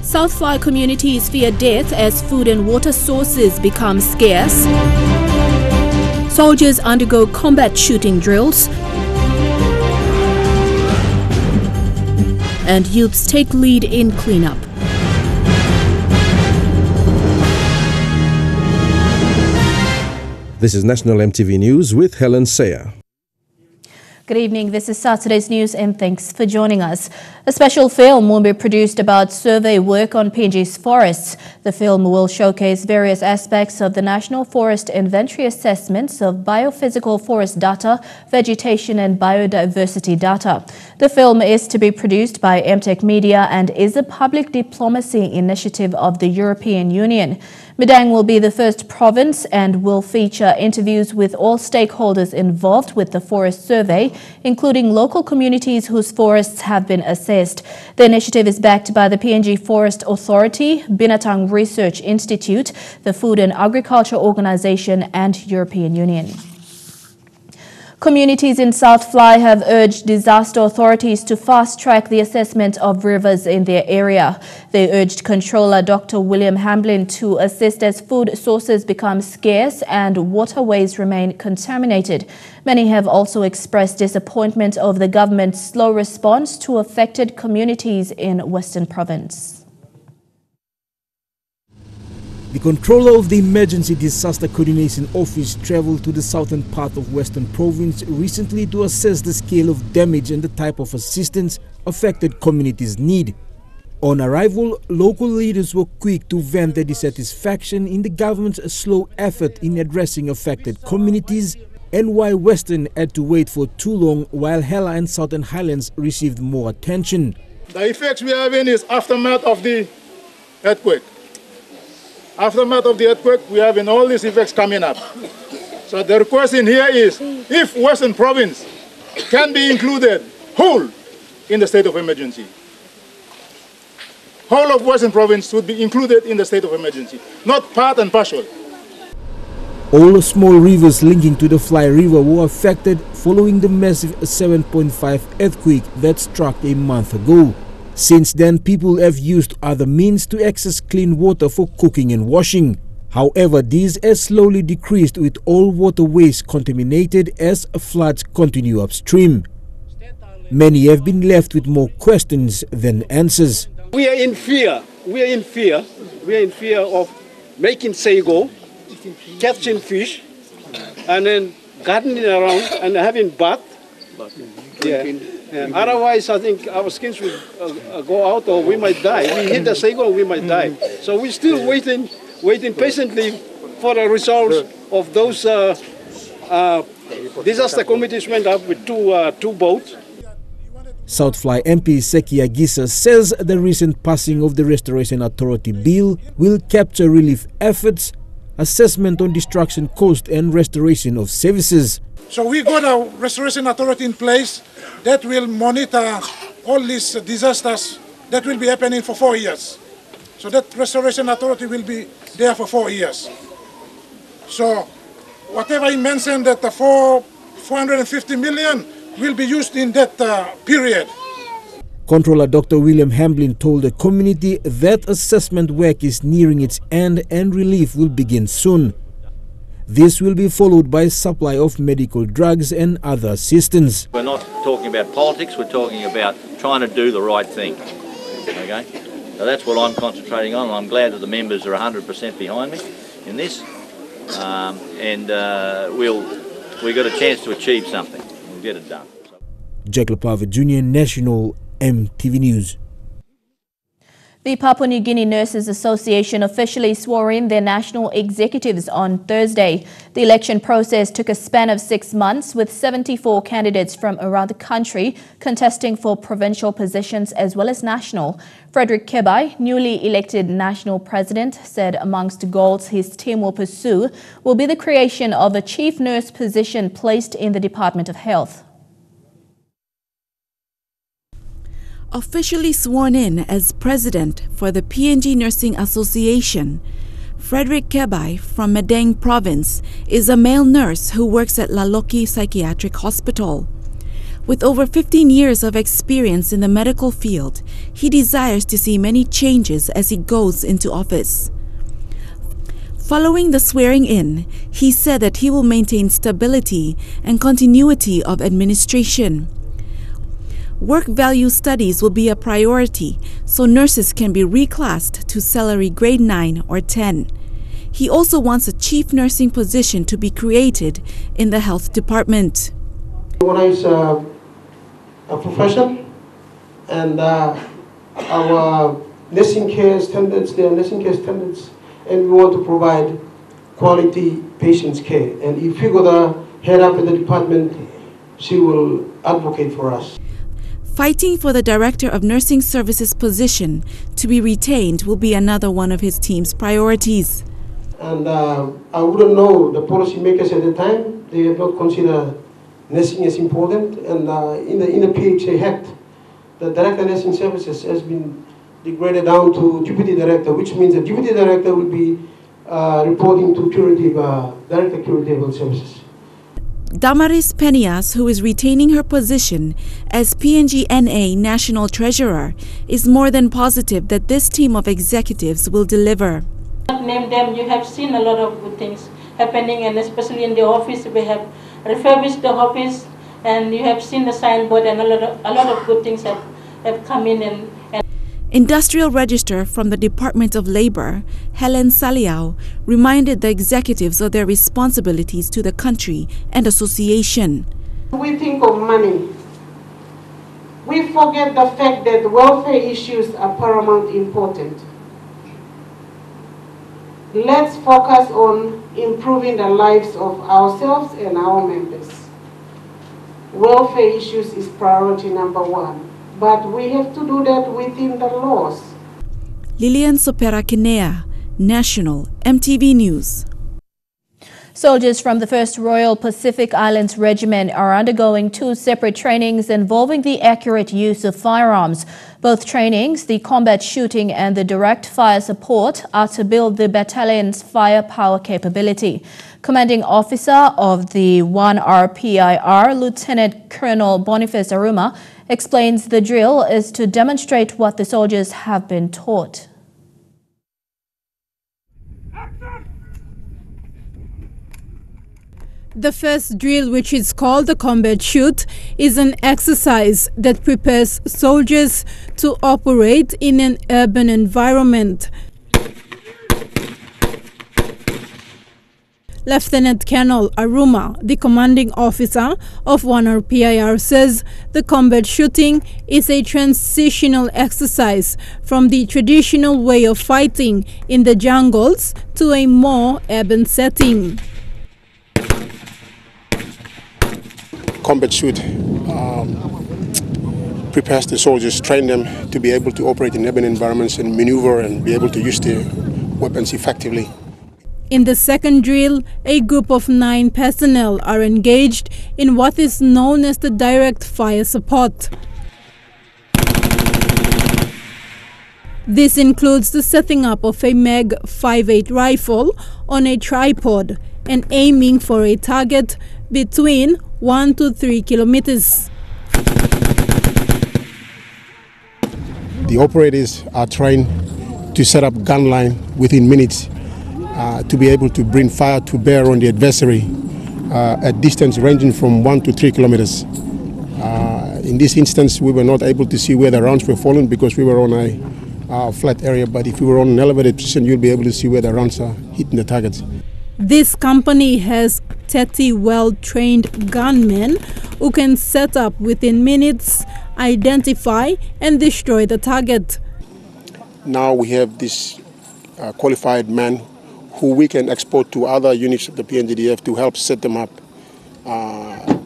South Fly communities fear death as food and water sources become scarce. Soldiers undergo combat shooting drills. And youths take lead in cleanup. This is National EMTV News with Helen Sayer. Good evening, this is Saturday's news and thanks for joining us. A special film will be produced about survey work on PNG's forests. The film will showcase various aspects of the National Forest Inventory assessments of biophysical forest data, vegetation and biodiversity data. The film is to be produced by MTech Media and is a public diplomacy initiative of the European Union. Madang will be the first province and will feature interviews with all stakeholders involved with the forest survey, including local communities whose forests have been assessed. The initiative is backed by the PNG Forest Authority, Binatang Research Institute, the Food and Agriculture Organization and European Union. Communities in South Fly have urged disaster authorities to fast-track the assessment of rivers in their area. They urged Controller Dr. William Hamblin to assist as food sources become scarce and waterways remain contaminated. Many have also expressed disappointment over the government's slow response to affected communities in Western Province. The controller of the Emergency Disaster Coordination Office travelled to the southern part of Western Province recently to assess the scale of damage and the type of assistance affected communities need. On arrival, local leaders were quick to vent their dissatisfaction in the government's slow effort in addressing affected communities and why Western had to wait for too long while Hela and Southern Highlands received more attention. The effects we have in is aftermath of the earthquake. Aftermath of the earthquake, we have in all these effects coming up. So the request in here is, if Western Province can be included whole in the state of emergency. Whole of Western Province should be included in the state of emergency, not part and partial. All small rivers linking to the Fly River were affected following the massive 7.5 earthquake that struck a month ago. Since then, people have used other means to access clean water for cooking and washing. However, these has slowly decreased with all waterways contaminated as floods continue upstream. Many have been left with more questions than answers. We are in fear. We are in fear. We are in fear of making sago, catching fish, and then gardening around and having bath. Yeah. Otherwise, I think our skins will go out or we might die. We hit the sago, we might die. So we're still waiting patiently for the results of those disaster committees went up with two boats. South Fly MP Seki Agisa says the recent passing of the Restoration Authority Bill will capture relief efforts, assessment on destruction cost and restoration of services. So we got a Restoration Authority in place that will monitor all these disasters that will be happening for 4 years. So that Restoration Authority will be there for 4 years. So whatever he mentioned that the 450 million will be used in that period. Controller Dr. William Hamblin told the community that assessment work is nearing its end and relief will begin soon. This will be followed by supply of medical drugs and other assistance. We're not talking about politics, we're talking about trying to do the right thing. Okay? So that's what I'm concentrating on, and I'm glad that the members are 100% behind me in this. We got a chance to achieve something. We'll get it done. Jack Lepava Jr., National EMTV News. The Papua New Guinea Nurses Association officially swore in their national executives on Thursday. The election process took a span of 6 months, with 74 candidates from around the country contesting for provincial positions as well as national. Frederick Kebai, newly elected national president, said amongst goals his team will pursue will be the creation of a chief nurse position placed in the Department of Health. Officially sworn in as president for the PNG Nursing Association, Frederick Kebai from Madang Province is a male nurse who works at Laloki Psychiatric Hospital. With over 15 years of experience in the medical field, he desires to see many changes as he goes into office. Following the swearing-in, he said that he will maintain stability and continuity of administration. Work value studies will be a priority, so nurses can be reclassed to salary grade 9 or 10. He also wants a chief nursing position to be created in the health department. One is a profession, and our nursing care standards, they are nursing care standards, and we want to provide quality patients care. And if you got a head up in the department, she will advocate for us. Fighting for the Director of Nursing Services position to be retained will be another one of his team's priorities. And I wouldn't know the policymakers at the time, they have not considered nursing as important. And in the PHA Act, the Director of Nursing Services has been degraded down to Deputy Director, which means the Deputy Director will be reporting to Director of Curative Services. Damaris Peñas, who is retaining her position as PNGNA National Treasurer, is more than positive that this team of executives will deliver. Name them, you have seen a lot of good things happening, and especially in the office, we have refurbished the office, and you have seen the signboard, and a lot of good things have come in. And Industrial Register from the Department of Labor, Helen Saliao, reminded the executives of their responsibilities to the country and association. We think of money. We forget the fact that welfare issues are paramount important. Let's focus on improving the lives of ourselves and our members. Welfare issues is priority number one. But we have to do that within the laws. Lilian Sopera Kinea, National EMTV News. Soldiers from the 1st Royal Pacific Islands Regiment are undergoing 2 separate trainings involving the accurate use of firearms. Both trainings, the combat shooting and the direct fire support, are to build the battalion's firepower capability. Commanding Officer of the 1RPIR, Lieutenant Colonel Boniface Aruma, explains the drill is to demonstrate what the soldiers have been taught. The first drill, which is called the combat shoot, is an exercise that prepares soldiers to operate in an urban environment. Lieutenant Colonel Aruma, the commanding officer of 1RPIR, says the combat shooting is a transitional exercise from the traditional way of fighting in the jungles to a more urban setting. Combat shoot prepares the soldiers, train them to be able to operate in urban environments and maneuver and be able to use their weapons effectively. In the second drill, a group of 9 personnel are engaged in what is known as the direct fire support. This includes the setting up of a Mag 5.8 rifle on a tripod and aiming for a target between 1 to 3 kilometers. The operators are trained to set up gun line within minutes to be able to bring fire to bear on the adversary at distance ranging from 1 to 3 kilometers. In this instance, we were not able to see where the rounds were falling because we were on a flat area, but if we were on an elevated position, you'll be able to see where the rounds are hitting the targets. This company has 30 well-trained gunmen who can set up within minutes, identify and destroy the target. Now we have this qualified man who we can export to other units of the PNGDF to help set them up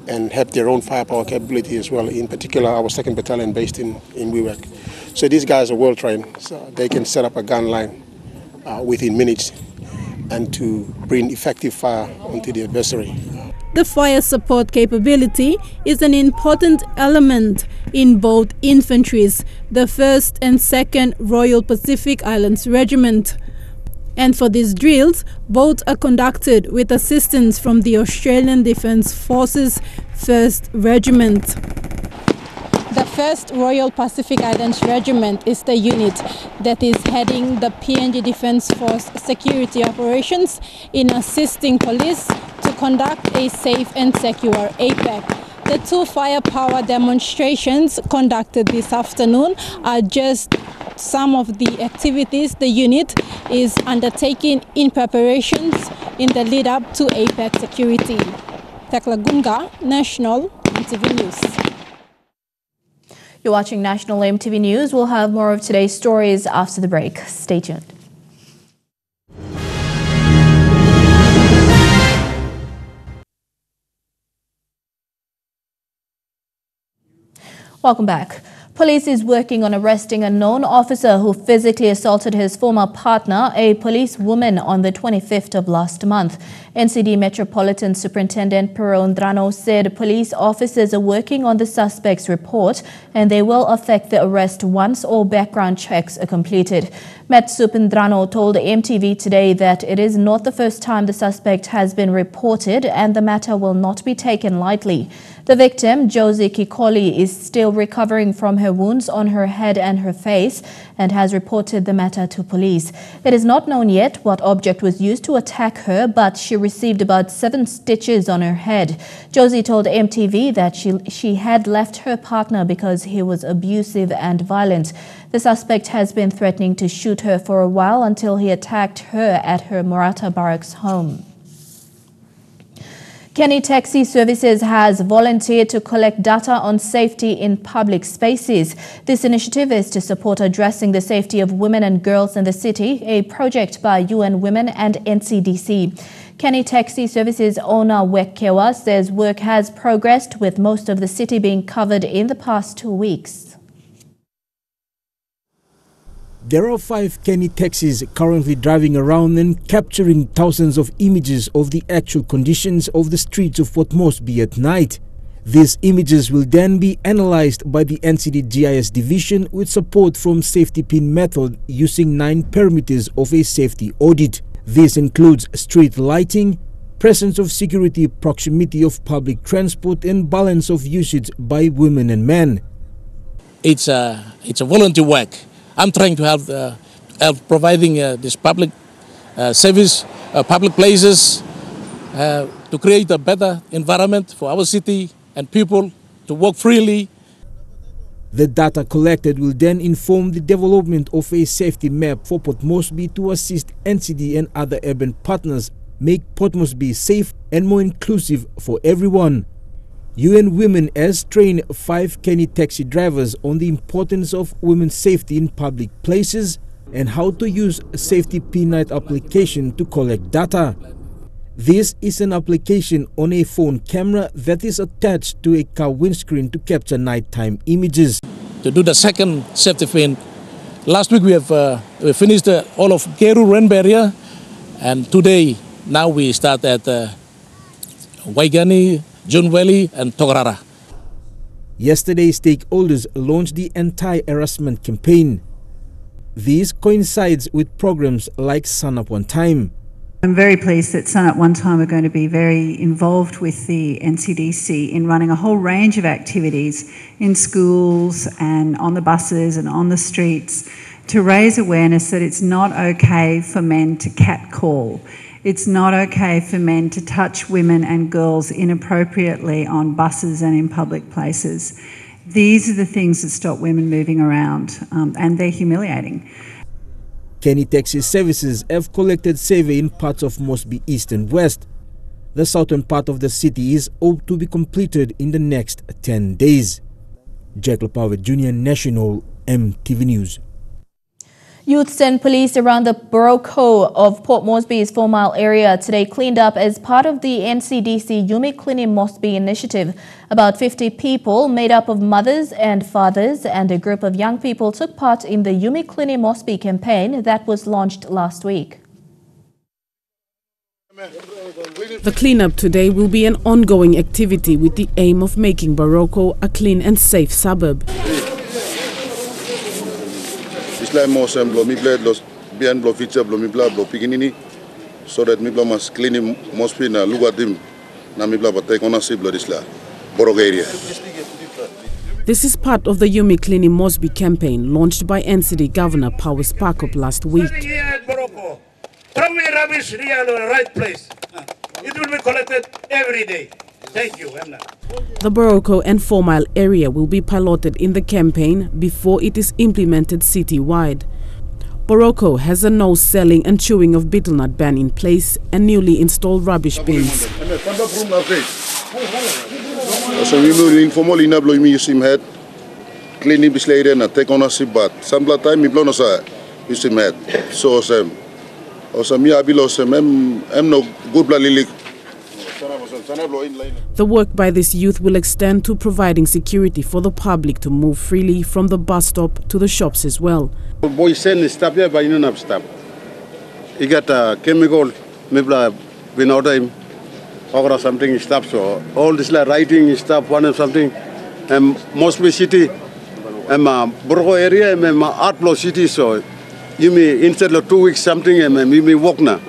and have their own firepower capability as well, in particular our 2nd Battalion based in Wewak. So these guys are well trained, so they can set up a gun line within minutes and to bring effective fire onto the adversary. The fire support capability is an important element in both infantries, the 1st and 2nd Royal Pacific Islands Regiment. And for these drills, both are conducted with assistance from the Australian Defence Forces 1st Regiment. The 1st Royal Pacific Islands Regiment is the unit that is heading the PNG Defence Force security operations in assisting police to conduct a safe and secure APEC. The 2 firepower demonstrations conducted this afternoon are just some of the activities the unit is undertaking in preparations in the lead up to APEC security. Tekla Gunga, National EMTV News. You're watching National EMTV News. We'll have more of today's stories after the break. Stay tuned. Welcome back. Police is working on arresting a known officer who physically assaulted his former partner, a police woman, on the 25th of last month. NCD Metropolitan Superintendent Pero Ndrano said police officers are working on the suspect's report and they will effect the arrest once all background checks are completed. Met Ndrano told EMTV today that it is not the first time the suspect has been reported and the matter will not be taken lightly. The victim, Josie Kikoli, is still recovering from her wounds on her head and her face and has reported the matter to police. It is not known yet what object was used to attack her, but she received about 7 stitches on her head. Josie told MTV that she had left her partner because he was abusive and violent. The suspect has been threatening to shoot her for a while until he attacked her at her Morata Barracks home. Kenny Taxi Services has volunteered to collect data on safety in public spaces. This initiative is to support addressing the safety of women and girls in the city, a project by UN Women and NCDC. Kenny Taxi Services owner Wekewa says work has progressed, with most of the city being covered in the past 2 weeks. There are 5 Kenny taxis currently driving around and capturing thousands of images of the actual conditions of the streets of Port Moresby at night. These images will then be analyzed by the NCD GIS division with support from safety pin method using 9 parameters of a safety audit. This includes street lighting, presence of security, proximity of public transport and balance of usage by women and men. It's a volunteer work. I'm trying to help providing this public service, public places, to create a better environment for our city and people to walk freely. The data collected will then inform the development of a safety map for Port Moresby to assist NCD and other urban partners make Port Moresby safe and more inclusive for everyone. UN Women has trained 5 Kenny taxi drivers on the importance of women's safety in public places and how to use a safety P-Night application to collect data. This is an application on a phone camera that is attached to a car windscreen to capture nighttime images. To do the second safety pin, last week we finished all of Keru Rain Barrier, and today now we start at Waigani, June Valley and Tograra. Yesterday, stakeholders launched the anti-harassment campaign. This coincides with programs like Sun Up One Time. I'm very pleased that Sun Up One Time are going to be very involved with the NCDC in running a whole range of activities in schools and on the buses and on the streets to raise awareness that it's not okay for men to catcall. It's not okay for men to touch women and girls inappropriately on buses and in public places. These are the things that stop women moving around, and they're humiliating. Kenny Taxi Services have collected survey in parts of Moresby East and West. The southern part of the city is hoped to be completed in the next 10 days. Jack Lapower Jr., National EMTV News. Youths and police around the Boroko of Port Moresby's 4 Mile area today cleaned up as part of the NCDC Yumi Cleaning Moresby initiative. About 50 people made up of mothers and fathers and a group of young people took part in the Yumi Cleaning Moresby campaign that was launched last week. The cleanup today will be an ongoing activity with the aim of making Boroko a clean and safe suburb. Islam mosem blo mi bled los bien blo feature blo mi bla blo piginini so that mi bla mas clean Moresby na lugar dim na mi bla batay kona si blo disla Boroko area. This is part of the Yumi Cleaning Moresby campaign launched by NCD Governor Powers Parkop last week. Here at Morocco, throw away rubbish here in the right place. It will be collected every day. Thank you, Emna. The Morocco and 4 Mile area will be piloted in the campaign before it is implemented citywide. Morocco has a no selling and chewing of betel nut ban in place and newly installed rubbish bins. So we will informal in ablo mi usim head cleaning bisleden na take ownership but some time mi blono sa usim head so mi abilo em no good bla lilik. The work by this youth will extend to providing security for the public to move freely from the bus stop to the shops as well. Boy send stop here by you not stop. He got a chemical maybe been order him or something stop so all this like writing stuff one or something Moresby city Borgo area Artflow city so you may instead of 2 weeks something you may walk now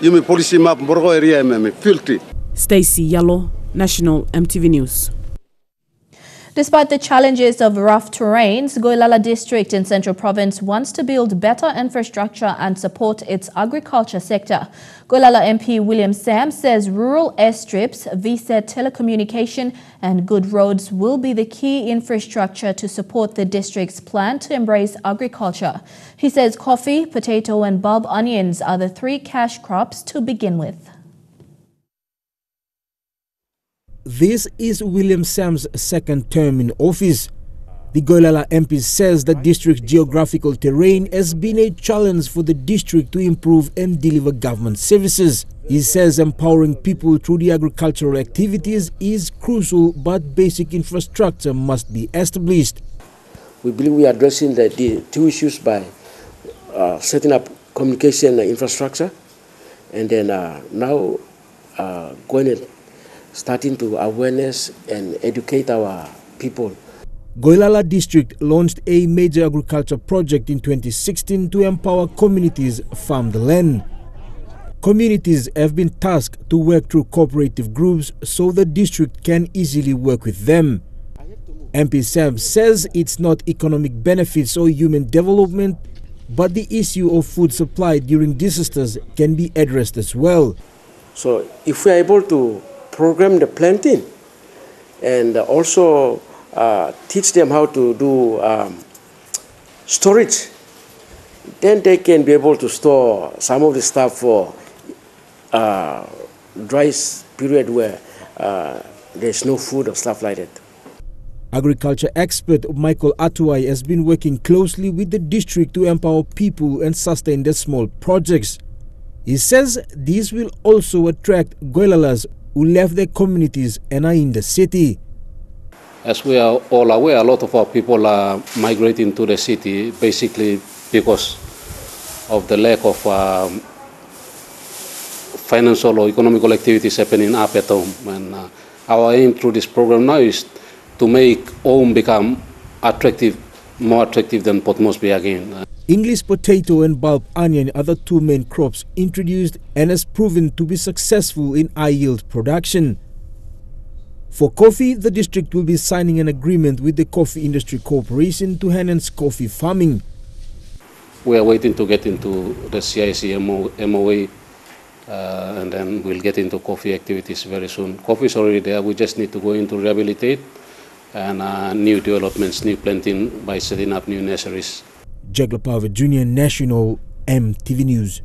you may police map Borgo area filthy. Stacey Yallo, National EMTV News. Despite the challenges of rough terrains, Kilala District in Central Province wants to build better infrastructure and support its agriculture sector. Kilala MP William Sam says rural airstrips, VSAT telecommunication and good roads will be the key infrastructure to support the district's plan to embrace agriculture. He says coffee, potato and bulb onions are the 3 cash crops to begin with. This is William Sam's second term in office. The Kilala MP says the district's geographical terrain has been a challenge for the district to improve and deliver government services. He says empowering people through the agricultural activities is crucial, but basic infrastructure must be established. We believe we are addressing the 2 issues by setting up communication infrastructure and then now going and starting to awareness and educate our people. Kilala District launched a major agriculture project in 2016 to empower communities farm the land. Communities have been tasked to work through cooperative groups so the district can easily work with them. MP Sam says it's not economic benefits or human development, but the issue of food supply during disasters can be addressed as well. So if we are able to program the planting and also teach them how to do storage, then they can be able to store some of the stuff for dry period where there's no food or stuff like that. Agriculture expert Michael Atuai has been working closely with the district to empower people and sustain their small projects. He says these will also attract Kilalas who left their communities and are in the city. As we are all aware, a lot of our people are migrating to the city basically because of the lack of financial or economical activities happening up at home. And our aim through this program now is to make home become attractive, more attractive than Port Moresby again. English potato and bulb onion are the 2 main crops introduced and has proven to be successful in high-yield production. For coffee, the district will be signing an agreement with the Coffee Industry Corporation to enhance coffee farming. We are waiting to get into the CIC MOA and then we'll get into coffee activities very soon. Coffee is already there, we just need to go into rehabilitate and new developments, new planting by setting up new nurseries. Jaglapava Jr. National EMTV News.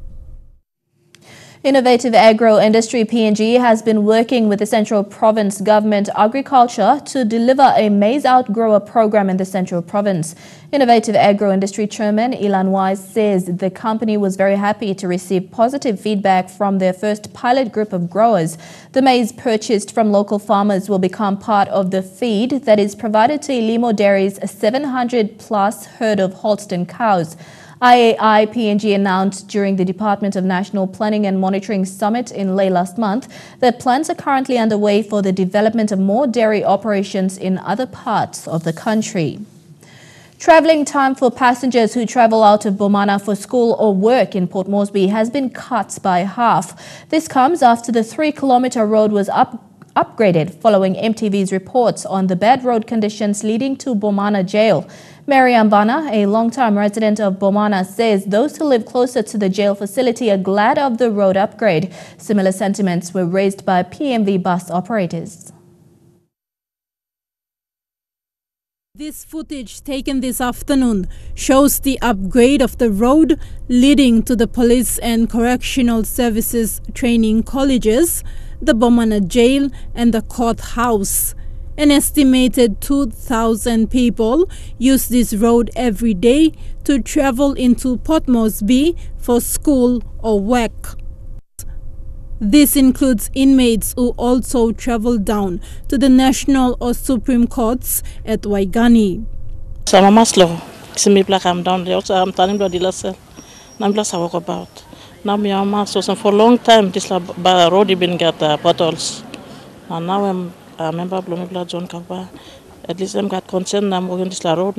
Innovative Agro Industry PNG has been working with the Central Province Government Agriculture to deliver a maize outgrower program in the Central Province. Innovative Agro Industry Chairman Ilan Wise says the company was very happy to receive positive feedback from their first pilot group of growers. The maize purchased from local farmers will become part of the feed that is provided to Ilimo Dairy's 700-plus herd of Holstein cows. IAI PNG announced during the Department of National Planning and Monitoring Summit in late last month that plans are currently underway for the development of more dairy operations in other parts of the country. Travelling time for passengers who travel out of Bomana for school or work in Port Moresby has been cut by half. This comes after the 3-kilometre road was upgraded following MTV's reports on the bad road conditions leading to Bomana jail. Mary Ambana, a long-time resident of Bomana, says those who live closer to the jail facility are glad of the road upgrade. Similar sentiments were raised by PMV bus operators. This footage taken this afternoon shows the upgrade of the road leading to the Police and Correctional Services training colleges, the Bomana jail and the courthouse. An estimated 2,000 people use this road every day to travel into Port Moresby for school or work. This includes inmates who also travel down to the National or Supreme Courts at Waigani. So I'm a slow. I'm down there. I'm telling you the cell. I'm just walk about. Now I'm a so for a long time this road has been got potholes. And now I'm a member of John Kaba. At least I'm got concern. I'm walking this road.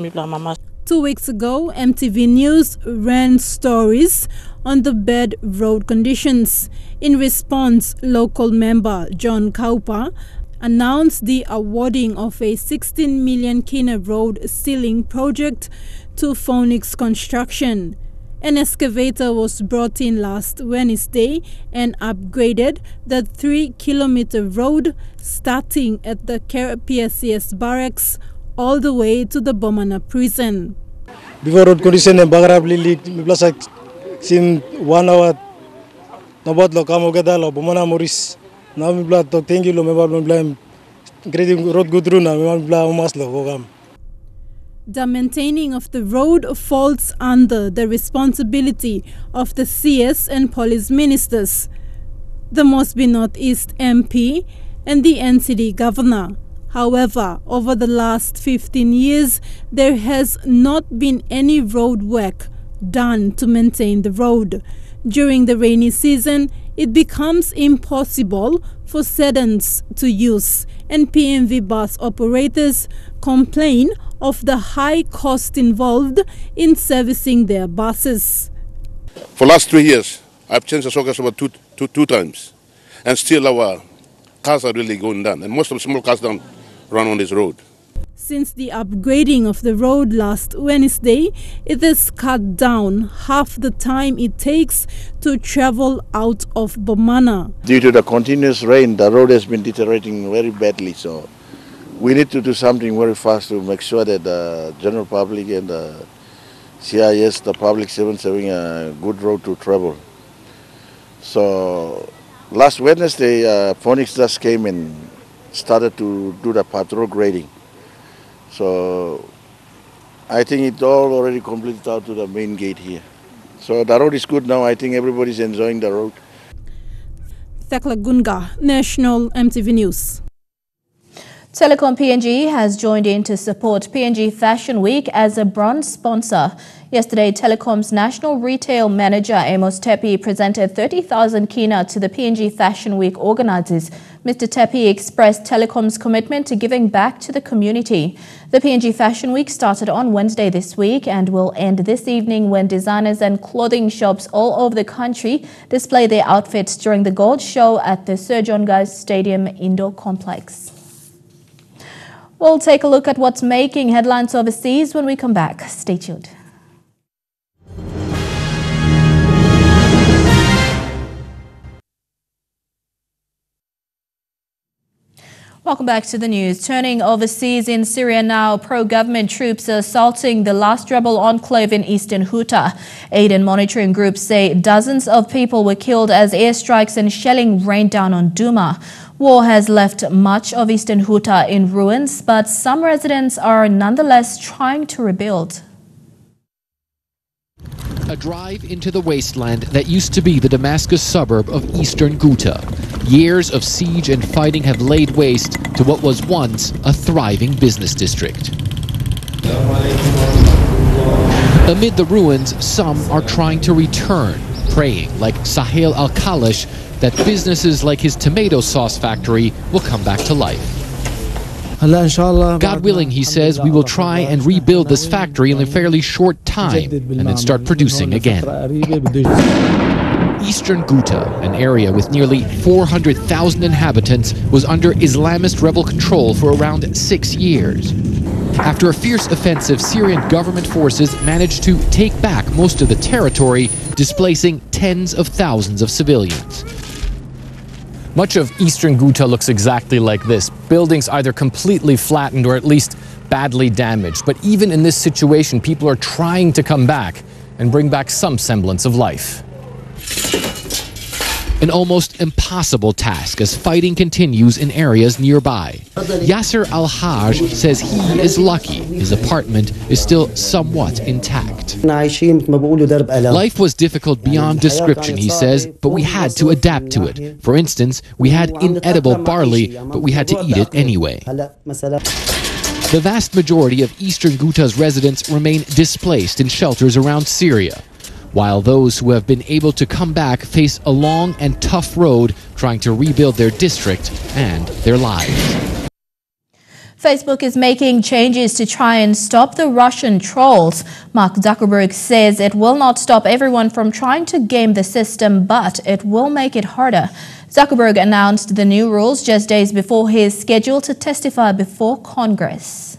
2 weeks ago, MTV News ran stories on the bad road conditions. In response, local member John Kaupa announced the awarding of a 16 million kina road sealing project to Phoenix Construction. An excavator was brought in last Wednesday and upgraded the 3-kilometer road starting at the PSCS barracks all the way to the Bomana prison. Before road condition and bagarabli leaked, plus like sin 1 hour, nabat lo kamo gada lo Bomana Moris. Now me bla to thank you lo me bla creating road good run na me bla umas lo kogam. The maintaining of the road falls under the responsibility of the CS and police ministers, the Moresby Northeast MP and the NCD governor. However, over the last 15 years, there has not been any road work done to maintain the road. During the rainy season, it becomes impossible for sedans to use, and PMV bus operators complain of the high cost involved in servicing their buses. For last 3 years, I've changed the sockets about two times, and still our cars are really going down, and most of the small cars don't run on this road. Since the upgrading of the road last Wednesday, it has cut down half the time it takes to travel out of Bomana. Due to the continuous rain, the road has been deteriorating very badly, so we need to do something very fast to make sure that the general public and the CIS, the public servants, having a good road to travel. So last Wednesday, Phoenix just came and started to do the patrol grading. So I think it's all already completed out to the main gate here. So the road is good now. I think everybody's enjoying the road. Thekla Gunga, National MTV News. Telecom PNG has joined in to support PNG Fashion Week as a bronze sponsor. Yesterday, Telecom's National Retail Manager Amos Tepi presented 30,000 kina to the PNG Fashion Week organizers. Mr. Tepi expressed Telecom's commitment to giving back to the community. The PNG Fashion Week started on Wednesday this week and will end this evening when designers and clothing shops all over the country display their outfits during the Gold Show at the Sir John Guy's Stadium Indoor Complex. We'll take a look at what's making headlines overseas when we come back. Stay tuned. Welcome back to the news. Turning overseas in Syria now, pro-government troops are assaulting the last rebel enclave in eastern Ghouta. Aid and monitoring groups say dozens of people were killed as airstrikes and shelling rained down on Duma. War has left much of eastern Ghouta in ruins, but some residents are nonetheless trying to rebuild. A drive into the wasteland that used to be the Damascus suburb of eastern Ghouta. Years of siege and fighting have laid waste to what was once a thriving business district. Amid the ruins, some are trying to return, praying, like Sahel Al-Kalish, that businesses like his tomato sauce factory will come back to life. God willing, he says, we will try and rebuild this factory in a fairly short time and then start producing again. Eastern Ghouta, an area with nearly 400,000 inhabitants, was under Islamist rebel control for around 6 years. After a fierce offensive, Syrian government forces managed to take back most of the territory, displacing tens of thousands of civilians. Much of Eastern Ghouta looks exactly like this. Buildings either completely flattened or at least badly damaged. But even in this situation, people are trying to come back and bring back some semblance of life. An almost impossible task as fighting continues in areas nearby. Yasser Al-Haj says he is lucky his apartment is still somewhat intact. Life was difficult beyond description, he says, but we had to adapt to it. For instance, we had inedible barley, but we had to eat it anyway. The vast majority of Eastern Ghouta's residents remain displaced in shelters around Syria, while those who have been able to come back face a long and tough road trying to rebuild their district and their lives. Facebook is making changes to try and stop the Russian trolls. Mark Zuckerberg says it will not stop everyone from trying to game the system, but it will make it harder. Zuckerberg announced the new rules just days before he is scheduled to testify before Congress.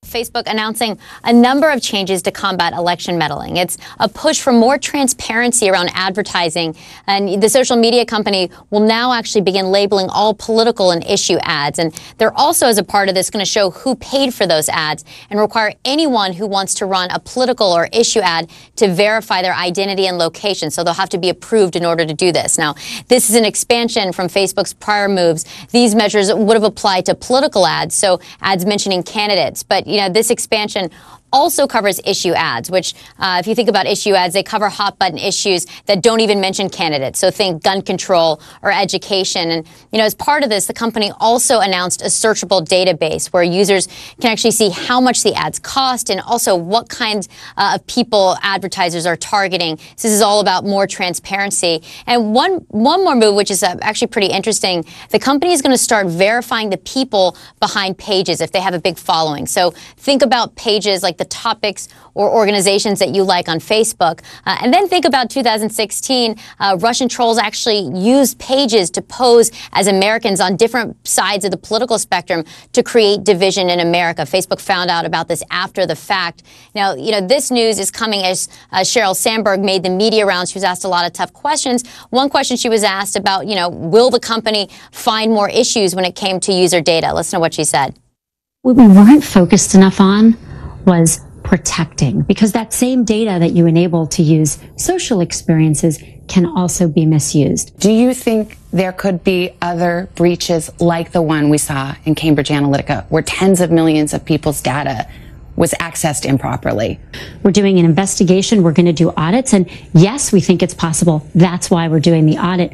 Facebook announcing a number of changes to combat election meddling. It's a push for more transparency around advertising, and the social media company will now actually begin labeling all political and issue ads. And they're also, as a part of this, going to show who paid for those ads and require anyone who wants to run a political or issue ad to verify their identity and location. So they'll have to be approved in order to do this. Now, this is an expansion from Facebook's prior moves. These measures would have applied to political ads, so ads mentioning candidates. But, this expansion also covers issue ads, which, if you think about issue ads, they cover hot-button issues that don't even mention candidates. So think gun control or education. And, as part of this, the company also announced a searchable database where users can actually see how much the ads cost and also what kinds of people advertisers are targeting. So this is all about more transparency. And one more move, which is actually pretty interesting, the company is going to start verifying the people behind pages if they have a big following. So think about pages like the topics or organizations that you like on Facebook. And then think about 2016, Russian trolls actually used pages to pose as Americans on different sides of the political spectrum to create division in America. Facebook found out about this after the fact. Now, this news is coming as Sheryl Sandberg made the media rounds. She was asked a lot of tough questions. One question she was asked about, will the company find more issues when it came to user data? Listen to what she said. What we weren't focused enough on was protecting, because that same data that you enable to use social experiences can also be misused. Do you think there could be other breaches like the one we saw in Cambridge Analytica, where tens of millions of people's data was accessed improperly? We're doing an investigation. We're going to do audits. And yes, we think it's possible. That's why we're doing the audit.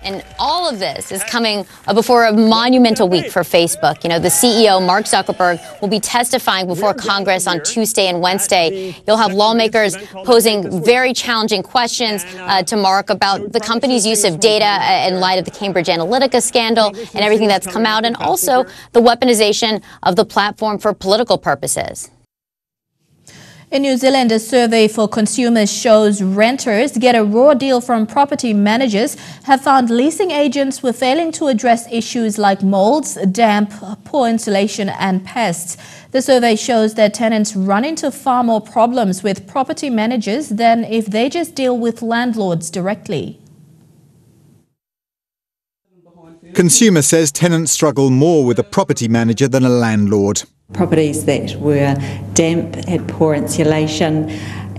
And all of this is coming before a monumental week for Facebook. The CEO, Mark Zuckerberg, will be testifying before Congress on Tuesday and Wednesday. You'll have lawmakers posing very challenging questions to Mark about the company's use of data in light of the Cambridge Analytica scandal and everything that's come out, and also the weaponization of the platform for political purposes. In New Zealand, a survey for consumers shows renters get a raw deal from property managers have found leasing agents were failing to address issues like molds, damp, poor insulation and pests. The survey shows that tenants run into far more problems with property managers than if they just deal with landlords directly. Consumer says tenants struggle more with a property manager than a landlord. Properties that were damp, had poor insulation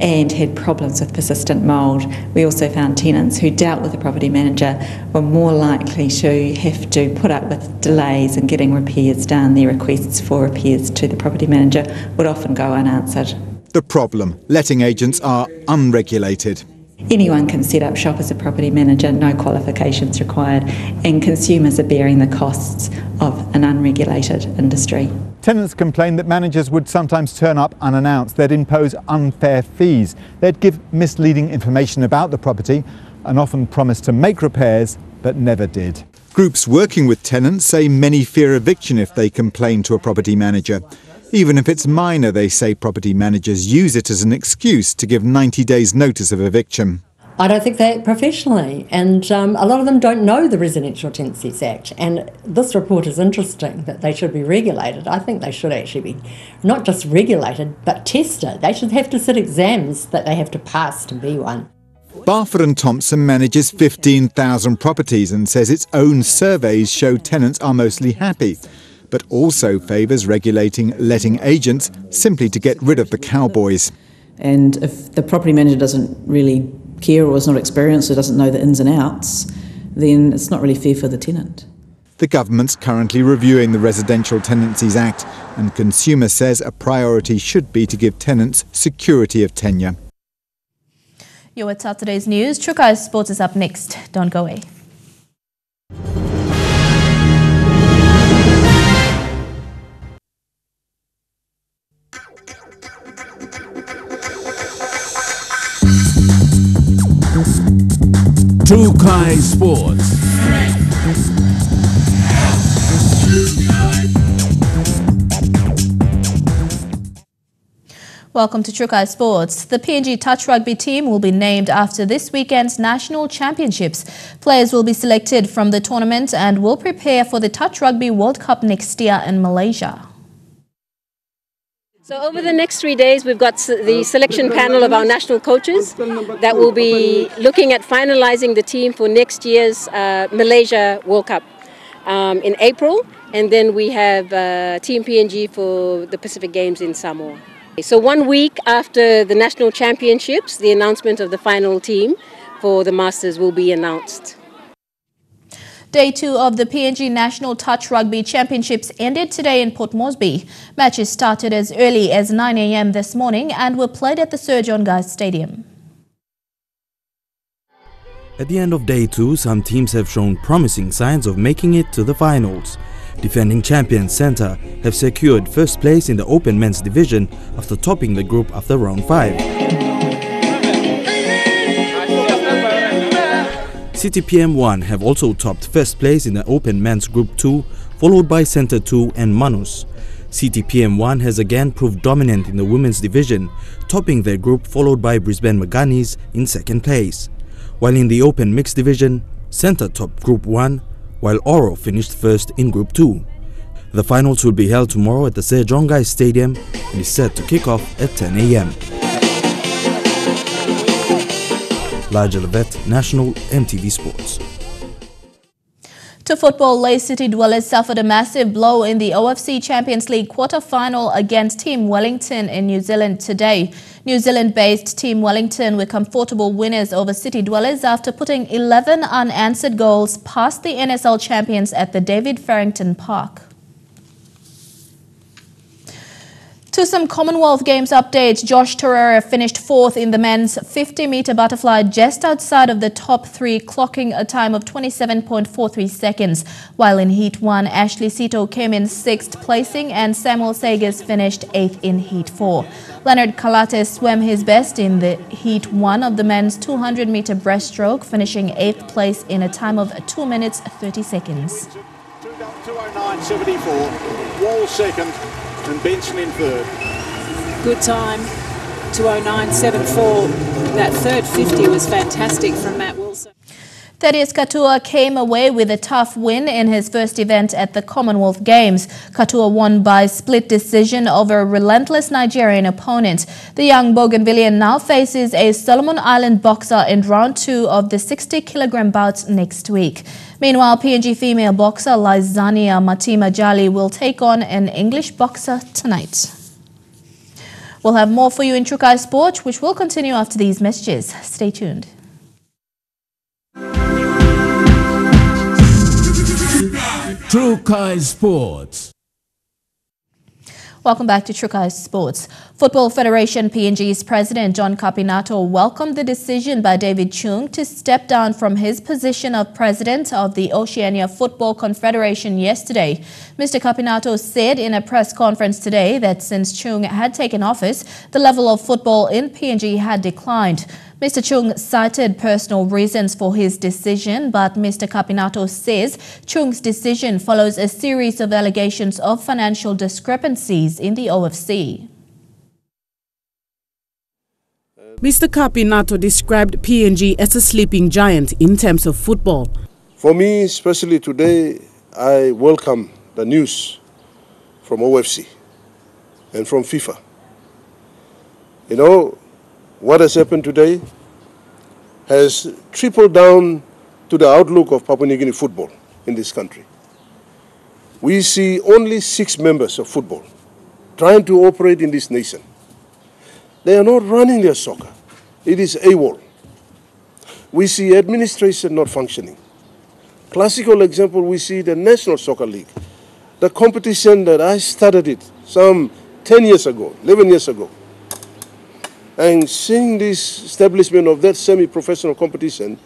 and had problems with persistent mould. We also found tenants who dealt with the property manager were more likely to have to put up with delays in getting repairs done. Their requests for repairs to the property manager would often go unanswered. The problem, letting agents are unregulated. Anyone can set up shop as a property manager, no qualifications required, and consumers are bearing the costs of an unregulated industry. Tenants complained that managers would sometimes turn up unannounced. They'd impose unfair fees. They'd give misleading information about the property and often promise to make repairs, but never did. Groups working with tenants say many fear eviction if they complain to a property manager. Even if it's minor, they say property managers use it as an excuse to give 90 days notice of eviction. I don't think they act professionally, and a lot of them don't know the Residential Tenancies Act, and this report is interesting that they should be regulated. I think they should actually be not just regulated but tested. They should have to sit exams that they have to pass to be one. Barfoot and Thompson manages 15,000 properties and says its own surveys show tenants are mostly happy, but also favours regulating letting agents simply to get rid of the cowboys. And if the property manager doesn't really care or is not experienced or doesn't know the ins and outs, then it's not really fair for the tenant. The government's currently reviewing the Residential Tenancies Act, and Consumer says a priority should be to give tenants security of tenure. You're with Saturday's news. Trukai Sports is up next. Don't go away. Trukai Sports. Welcome to Trukai Sports. The PNG Touch Rugby team will be named after this weekend's National Championships. Players will be selected from the tournament and will prepare for the Touch Rugby World Cup next year in Malaysia. So over the next 3 days, we've got the selection panel of our national coaches that will be looking at finalising the team for next year's Malaysia World Cup in April. And then we have Team PNG for the Pacific Games in Samoa. So 1 week after the national championships, the announcement of the final team for the Masters will be announced. Day 2 of the PNG National Touch Rugby Championships ended today in Port Moresby. Matches started as early as 9 a.m. this morning and were played at the Sir John Guise Stadium. At the end of Day 2, some teams have shown promising signs of making it to the finals. Defending champions Centre have secured first place in the Open Men's Division after topping the group after round 5. CTPM1 have also topped first place in the Open Men's Group 2, followed by Centre 2 and Manus. CTPM1 has again proved dominant in the Women's Division, topping their group followed by Brisbane Maganis in second place. While in the Open Mixed Division, Centre topped Group 1, while Oro finished first in Group 2. The finals will be held tomorrow at the Sir John Guise Stadium and is set to kick off at 10 a.m. Larger Levette, National EMTV Sports. To football, Lae City Dwellers suffered a massive blow in the OFC Champions League quarter-final against Team Wellington in New Zealand today. New Zealand-based Team Wellington were comfortable winners over City Dwellers after putting 11 unanswered goals past the NSL champions at the David Farrington Park. To some Commonwealth Games updates, Josh Torreira finished 4th in the men's 50-metre butterfly just outside of the top 3, clocking a time of 27.43 seconds. While in Heat 1, Ashley Sito came in 6th placing and Samuel Sagers finished 8th in Heat 4. Leonard Kalate swam his best in the Heat 1 of the men's 200-metre breaststroke, finishing 8th place in a time of 2 minutes 30 seconds. 2:09.74, Wall second and Benson in third. Good time, 2:09.74. That third 50 was fantastic from Matt Wilson. Thaddeus Katua came away with a tough win in his first event at the Commonwealth Games. Katua won by split decision over a relentless Nigerian opponent. The young Bougainvillean now faces a Solomon Island boxer in round 2 of the 60-kilogram bout next week. Meanwhile, PNG female boxer Lizania Matima Jali will take on an English boxer tonight. We'll have more for you in Trukai Sport, which will continue after these messages. Stay tuned. Trukai Sports. Welcome back to Trukai Sports. Football Federation PNG's President John Capinato welcomed the decision by David Chung to step down from his position of President of the Oceania Football Confederation yesterday. Mr. Capinato said in a press conference today that since Chung had taken office, the level of football in PNG had declined. Mr. Chung cited personal reasons for his decision, but Mr. Kapinato says Chung's decision follows a series of allegations of financial discrepancies in the OFC. Mr. Kapinato described PNG as a sleeping giant in terms of football. For me, especially today, I welcome the news from OFC and from FIFA. You know, what has happened today has tripled down to the outlook of Papua New Guinea football in this country. We see only 6 members of football trying to operate in this nation. They are not running their soccer. It is AWOL. We see administration not functioning. Classical example, we see the National Soccer League, the competition that I started it some 10 years ago, 11 years ago. And seeing this establishment of that semi-professional competition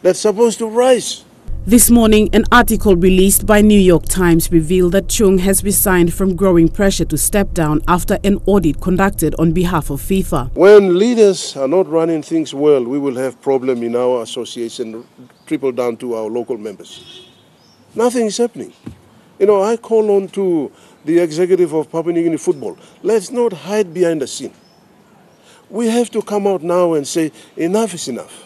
that's supposed to rise. This morning, an article released by New York Times revealed that Chung has resigned from growing pressure to step down after an audit conducted on behalf of FIFA. When leaders are not running things well, we will have problem in our association, trickle down to our local members. Nothing is happening. You know, I call on to the executive of Papua New Guinea football. Let's not hide behind the scene. We have to come out now and say, enough is enough.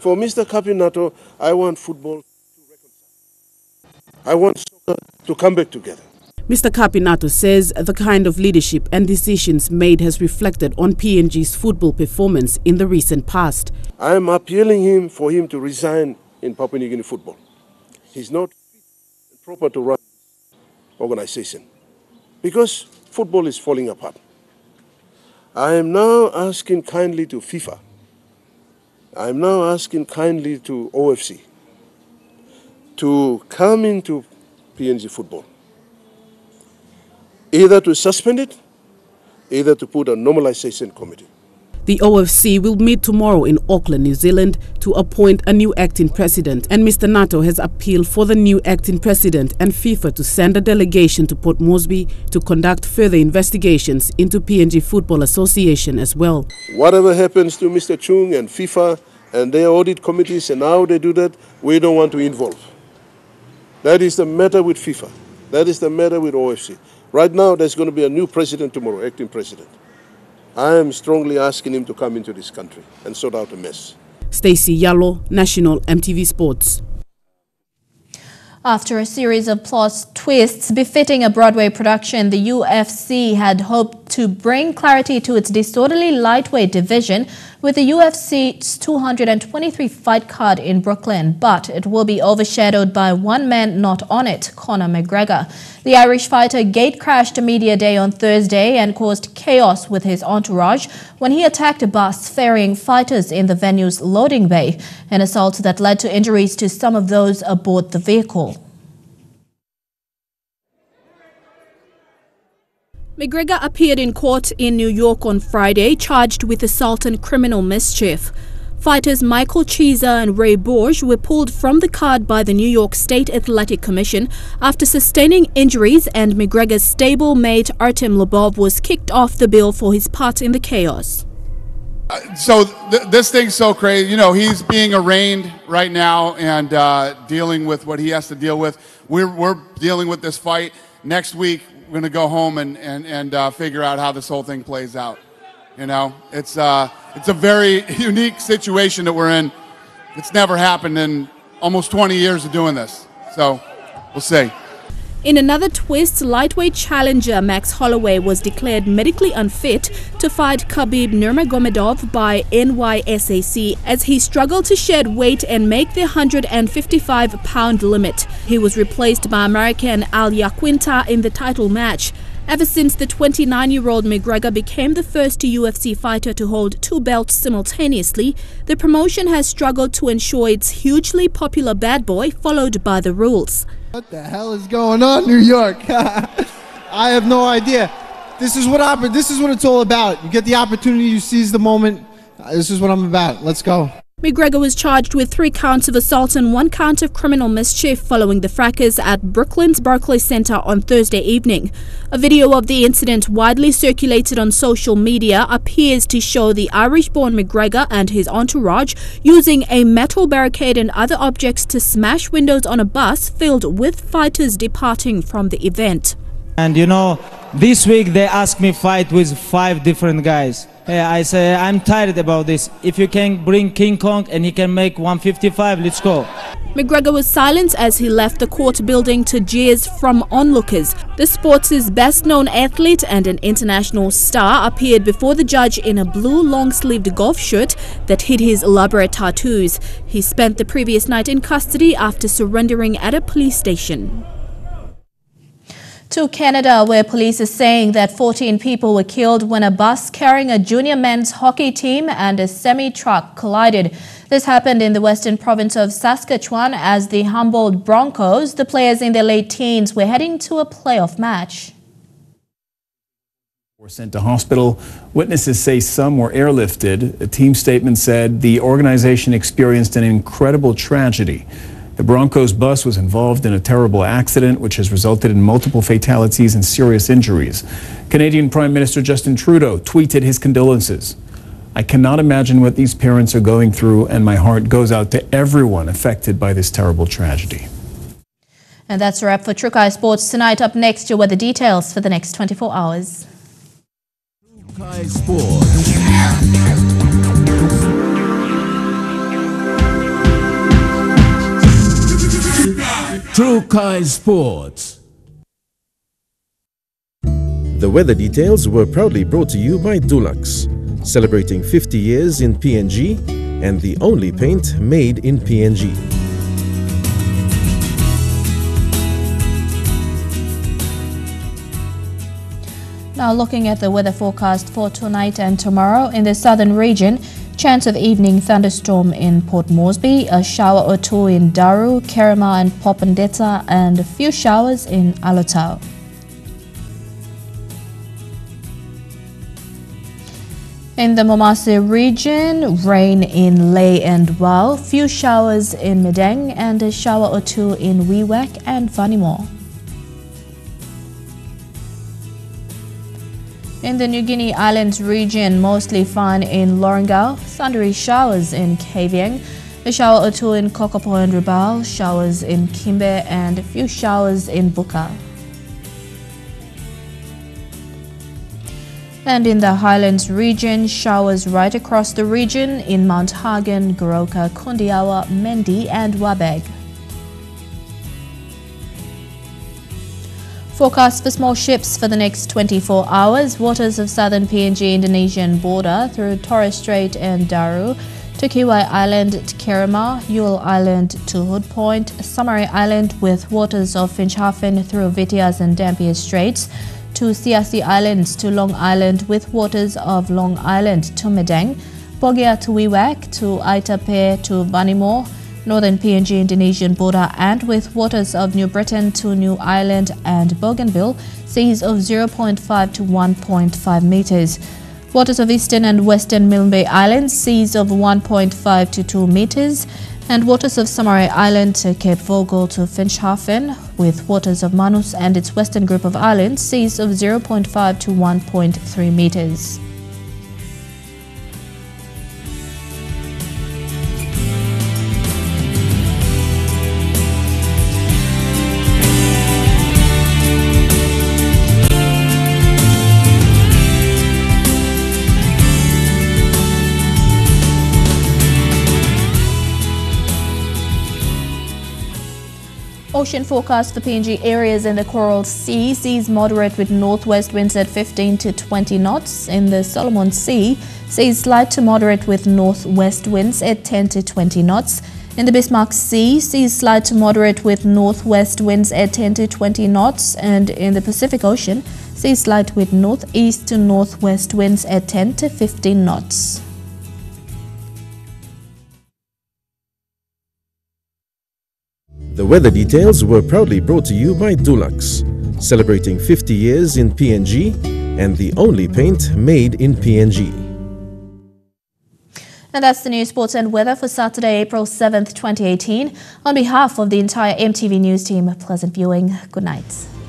For Mr. Kapinato, I want football to reconcile. I want soccer to come back together. Mr. Kapinato says the kind of leadership and decisions made has reflected on PNG's football performance in the recent past. I am appealing for him to resign in Papua New Guinea football. He's not fit and proper to run the organization because football is falling apart. I am now asking kindly to FIFA. I am now asking kindly to OFC to come into PNG football, either to suspend it, either to put a normalization committee. The OFC will meet tomorrow in Auckland, New Zealand, to appoint a new acting president, and Mr. Nato has appealed for the new acting president and FIFA to send a delegation to Port Moresby to conduct further investigations into PNG Football Association as well. Whatever happens to Mr. Chung and FIFA and their audit committees and how they do that, we don't want to involve. That is the matter with FIFA. That is the matter with OFC. Right now, there's going to be a new president tomorrow, acting president. I am strongly asking him to come into this country and sort out a mess. Stacey Yalo, National EMTV Sports. After a series of plot twists befitting a Broadway production, the UFC had hoped to bring clarity to its disorderly lightweight division with the UFC's 223 fight card in Brooklyn, but it will be overshadowed by one man not on it, Conor McGregor. The Irish fighter gatecrashed media day on Thursday and caused chaos with his entourage when he attacked a bus ferrying fighters in the venue's loading bay, an assault that led to injuries to some of those aboard the vehicle. McGregor appeared in court in New York on Friday, charged with assault and criminal mischief. Fighters Michael Chiesa and Ray Borge were pulled from the card by the New York State Athletic Commission after sustaining injuries, and McGregor's stablemate Artem Lobov was kicked off the bill for his part in the chaos. This thing's so crazy. You know, he's being arraigned right now and dealing with what he has to deal with. We're dealing with this fight. Next week, we're going to go home and figure out how this whole thing plays out. You know, it's a very unique situation that we're in. It's never happened in almost 20 years of doing this. So we'll see. In another twist, lightweight challenger Max Holloway was declared medically unfit to fight Khabib Nurmagomedov by NYSAC as he struggled to shed weight and make the 155-pound limit. He was replaced by American Al Iaquinta in the title match. Ever since the 29-year-old McGregor became the first UFC fighter to hold 2 belts simultaneously, the promotion has struggled to ensure its hugely popular bad boy followed by the rules. What the hell is going on, New York? I have no idea. This is what it's all about. You get the opportunity, you seize the moment. This is what I'm about. Let's go. McGregor was charged with 3 counts of assault and 1 count of criminal mischief following the fracas at Brooklyn's Barclays Center on Thursday evening. A video of the incident widely circulated on social media appears to show the Irish-born McGregor and his entourage using a metal barricade and other objects to smash windows on a bus filled with fighters departing from the event. And you know, this week they asked me fight with 5 different guys. I say, I'm tired about this. If you can bring King Kong and he can make 155, let's go. McGregor was silent as he left the court building to jeers from onlookers. The sports' best-known athlete and an international star appeared before the judge in a blue long-sleeved golf shirt that hid his elaborate tattoos. He spent the previous night in custody after surrendering at a police station. To Canada, where police are saying that 14 people were killed when a bus carrying a junior men's hockey team and a semi-truck collided. This happened in the western province of Saskatchewan as the Humboldt Broncos, the players in their late teens, were heading to a playoff match. Were sent to hospital. Witnesses say some were airlifted. A team statement said the organization experienced an incredible tragedy. The Broncos bus was involved in a terrible accident which has resulted in multiple fatalities and serious injuries. Canadian Prime Minister Justin Trudeau tweeted his condolences. I cannot imagine what these parents are going through, and my heart goes out to everyone affected by this terrible tragedy. And that's a wrap for True Kai Sports tonight. Up next, your weather details for the next 24 hours. True Kai Sports. True Kai Sports. The weather details were proudly brought to you by Dulux, celebrating 50 years in PNG and the only paint made in PNG. Now looking at the weather forecast for tonight and tomorrow in the southern region. Chance of evening thunderstorm in Port Moresby, a shower or 2 in Daru, Kerema and Popondetta, and a few showers in Alotau. In the Moresby region, rain in Lae and Wau, few showers in Medang, and a shower or 2 in Wewak and Vanimore. In the New Guinea Islands region, mostly fine in Lorengau, thundery showers in Kavieng, a shower or 2 in Kokopo and Rabaul, showers in Kimbe, and a few showers in Buka. And in the Highlands region, showers right across the region in Mount Hagen, Goroka, Kundiawa, Mendi, and Wabeg. Forecast for small ships for the next 24 hours. Waters of southern PNG Indonesian border through Torres Strait and Daru, to Kiwai Island to Kerema, Yule Island to Hood Point, Samari Island with waters of Finschhafen through Vitiaz and Dampier Straits, to Siasi Islands to Long Island with waters of Long Island to Medang, Bogia to Wewak, to Aitape to Vanimore, northern PNG Indonesian border and with waters of New Britain to New Ireland and Bougainville, seas of 0.5 to 1.5 meters. Waters of eastern and western Milne Bay Islands, seas of 1.5 to 2 meters. And waters of Samari Island to Cape Vogel to Finschhafen, with waters of Manus and its western group of islands, seas of 0.5 to 1.3 meters. Ocean forecast for PNG areas in the Coral Sea, seas moderate with northwest winds at 15 to 20 knots. In the Solomon Sea, seas light to moderate with northwest winds at 10 to 20 knots. In the Bismarck Sea, seas slight to moderate with northwest winds at 10 to 20 knots. And in the Pacific Ocean, seas slight with northeast to northwest winds at 10 to 15 knots. The weather details were proudly brought to you by Dulux, celebrating 50 years in PNG and the only paint made in PNG. And that's the news, sports and weather for Saturday, April 7th, 2018. On behalf of the entire EMTV News team, pleasant viewing. Good night.